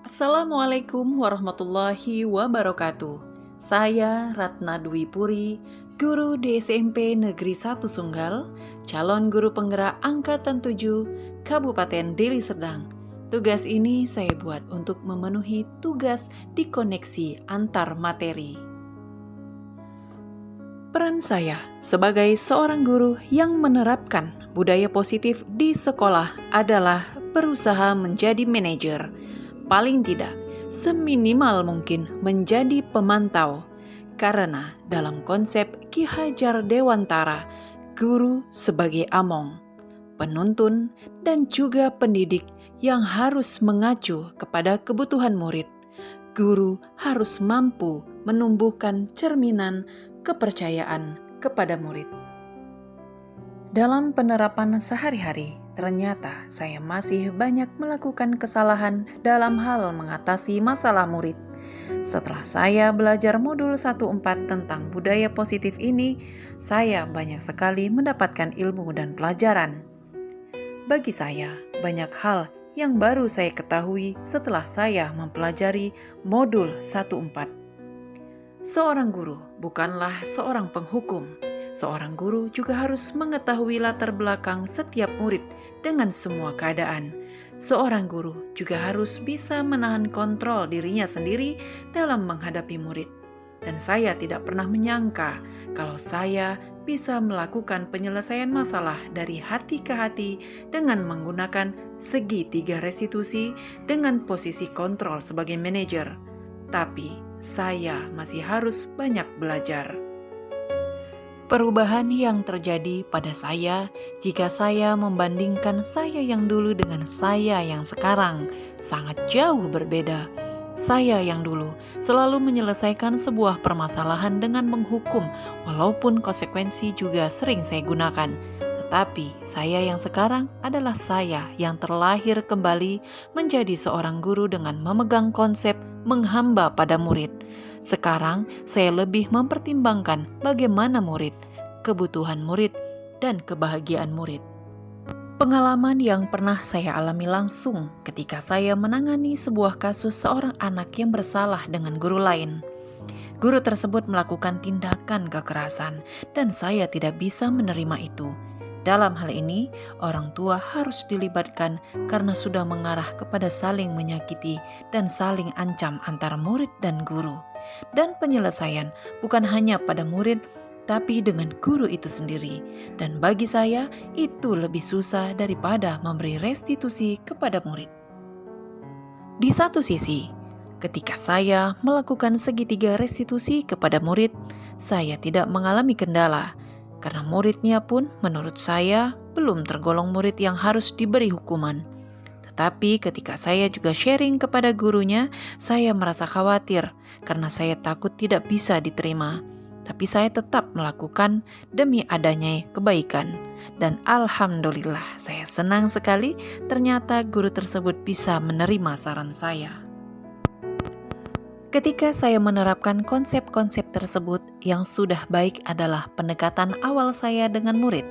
Assalamualaikum warahmatullahi wabarakatuh. Saya Ratna Dwi Puri, guru di SMP Negeri 1 Sunggal, calon guru penggerak Angkatan 7, Kabupaten Deli Serdang. Tugas ini saya buat untuk memenuhi tugas di koneksi antar materi. Peran saya sebagai seorang guru yang menerapkan budaya positif di sekolah adalah berusaha menjadi manajer. Paling tidak, seminimal mungkin menjadi pemantau. Karena dalam konsep Ki Hajar Dewantara, guru sebagai among, penuntun, dan juga pendidik yang harus mengacu kepada kebutuhan murid. Guru harus mampu menumbuhkan cerminan kepercayaan kepada murid. Dalam penerapan sehari-hari, ternyata saya masih banyak melakukan kesalahan dalam hal mengatasi masalah murid. Setelah saya belajar modul 1.4 tentang budaya positif ini, saya banyak sekali mendapatkan ilmu dan pelajaran. Bagi saya, banyak hal yang baru saya ketahui setelah saya mempelajari modul 1.4. Seorang guru bukanlah seorang penghukum. Seorang guru juga harus mengetahui latar belakang setiap murid dengan semua keadaan. Seorang guru juga harus bisa menahan kontrol dirinya sendiri dalam menghadapi murid. Dan saya tidak pernah menyangka kalau saya bisa melakukan penyelesaian masalah dari hati ke hati dengan menggunakan segitiga restitusi dengan posisi kontrol sebagai manajer. Tapi saya masih harus banyak belajar. Perubahan yang terjadi pada saya jika saya membandingkan saya yang dulu dengan saya yang sekarang sangat jauh berbeda. Saya yang dulu selalu menyelesaikan sebuah permasalahan dengan menghukum, walaupun konsekuensi juga sering saya gunakan. Tetapi saya yang sekarang adalah saya yang terlahir kembali menjadi seorang guru dengan memegang konsep menghamba pada murid. Sekarang saya lebih mempertimbangkan bagaimana murid, kebutuhan murid, dan kebahagiaan murid. Pengalaman yang pernah saya alami langsung ketika saya menangani sebuah kasus seorang anak yang bersalah dengan guru lain. Guru tersebut melakukan tindakan kekerasan dan saya tidak bisa menerima itu. Dalam hal ini, orang tua harus dilibatkan karena sudah mengarah kepada saling menyakiti dan saling ancam antara murid dan guru. Dan penyelesaian bukan hanya pada murid, tapi dengan guru itu sendiri. Dan bagi saya, itu lebih susah daripada memberi restitusi kepada murid. Di satu sisi, ketika saya melakukan segitiga restitusi kepada murid, saya tidak mengalami kendala. Karena muridnya pun menurut saya belum tergolong murid yang harus diberi hukuman. Tetapi ketika saya juga sharing kepada gurunya, saya merasa khawatir karena saya takut tidak bisa diterima. Tapi saya tetap melakukan demi adanya kebaikan. Dan alhamdulillah saya senang sekali ternyata guru tersebut bisa menerima saran saya. Ketika saya menerapkan konsep-konsep tersebut, yang sudah baik adalah pendekatan awal saya dengan murid,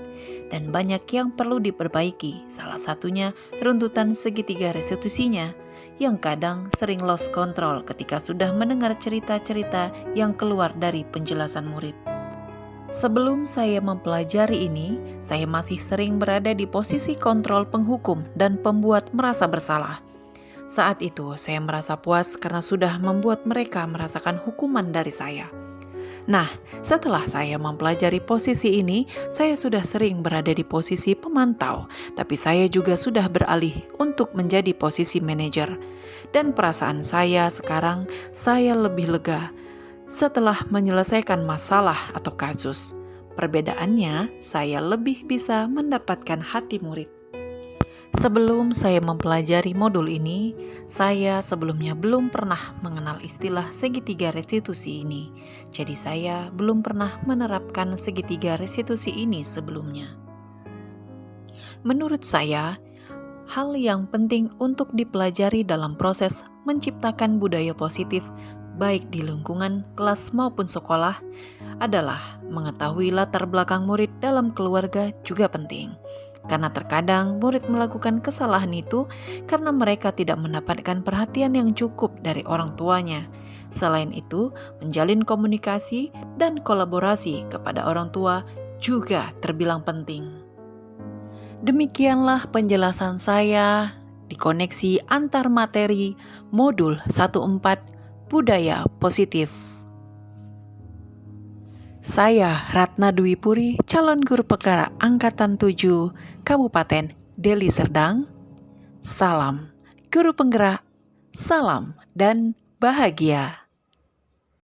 dan banyak yang perlu diperbaiki, salah satunya runtutan segitiga restitusinya, yang kadang sering lost control ketika sudah mendengar cerita-cerita yang keluar dari penjelasan murid. Sebelum saya mempelajari ini, saya masih sering berada di posisi kontrol penghukum dan pembuat merasa bersalah. Saat itu saya merasa puas karena sudah membuat mereka merasakan hukuman dari saya. Nah, setelah saya mempelajari posisi ini, saya sudah sering berada di posisi pemantau, tapi saya juga sudah beralih untuk menjadi posisi manajer. Dan perasaan saya sekarang, saya lebih lega setelah menyelesaikan masalah atau kasus. Perbedaannya, saya lebih bisa mendapatkan hati murid. Sebelum saya mempelajari modul ini, saya sebelumnya belum pernah mengenal istilah segitiga restitusi ini. Jadi saya belum pernah menerapkan segitiga restitusi ini sebelumnya. Menurut saya, hal yang penting untuk dipelajari dalam proses menciptakan budaya positif baik di lingkungan kelas maupun sekolah adalah mengetahui latar belakang murid dalam keluarga juga penting. Karena terkadang murid melakukan kesalahan itu karena mereka tidak mendapatkan perhatian yang cukup dari orang tuanya. Selain itu, menjalin komunikasi dan kolaborasi kepada orang tua juga terbilang penting. Demikianlah penjelasan saya di koneksi antar materi modul 14 Budaya Positif. Saya Ratna Dwi Puri, calon guru penggerak Angkatan 7 Kabupaten Deli Serdang. Salam guru penggerak, salam dan bahagia.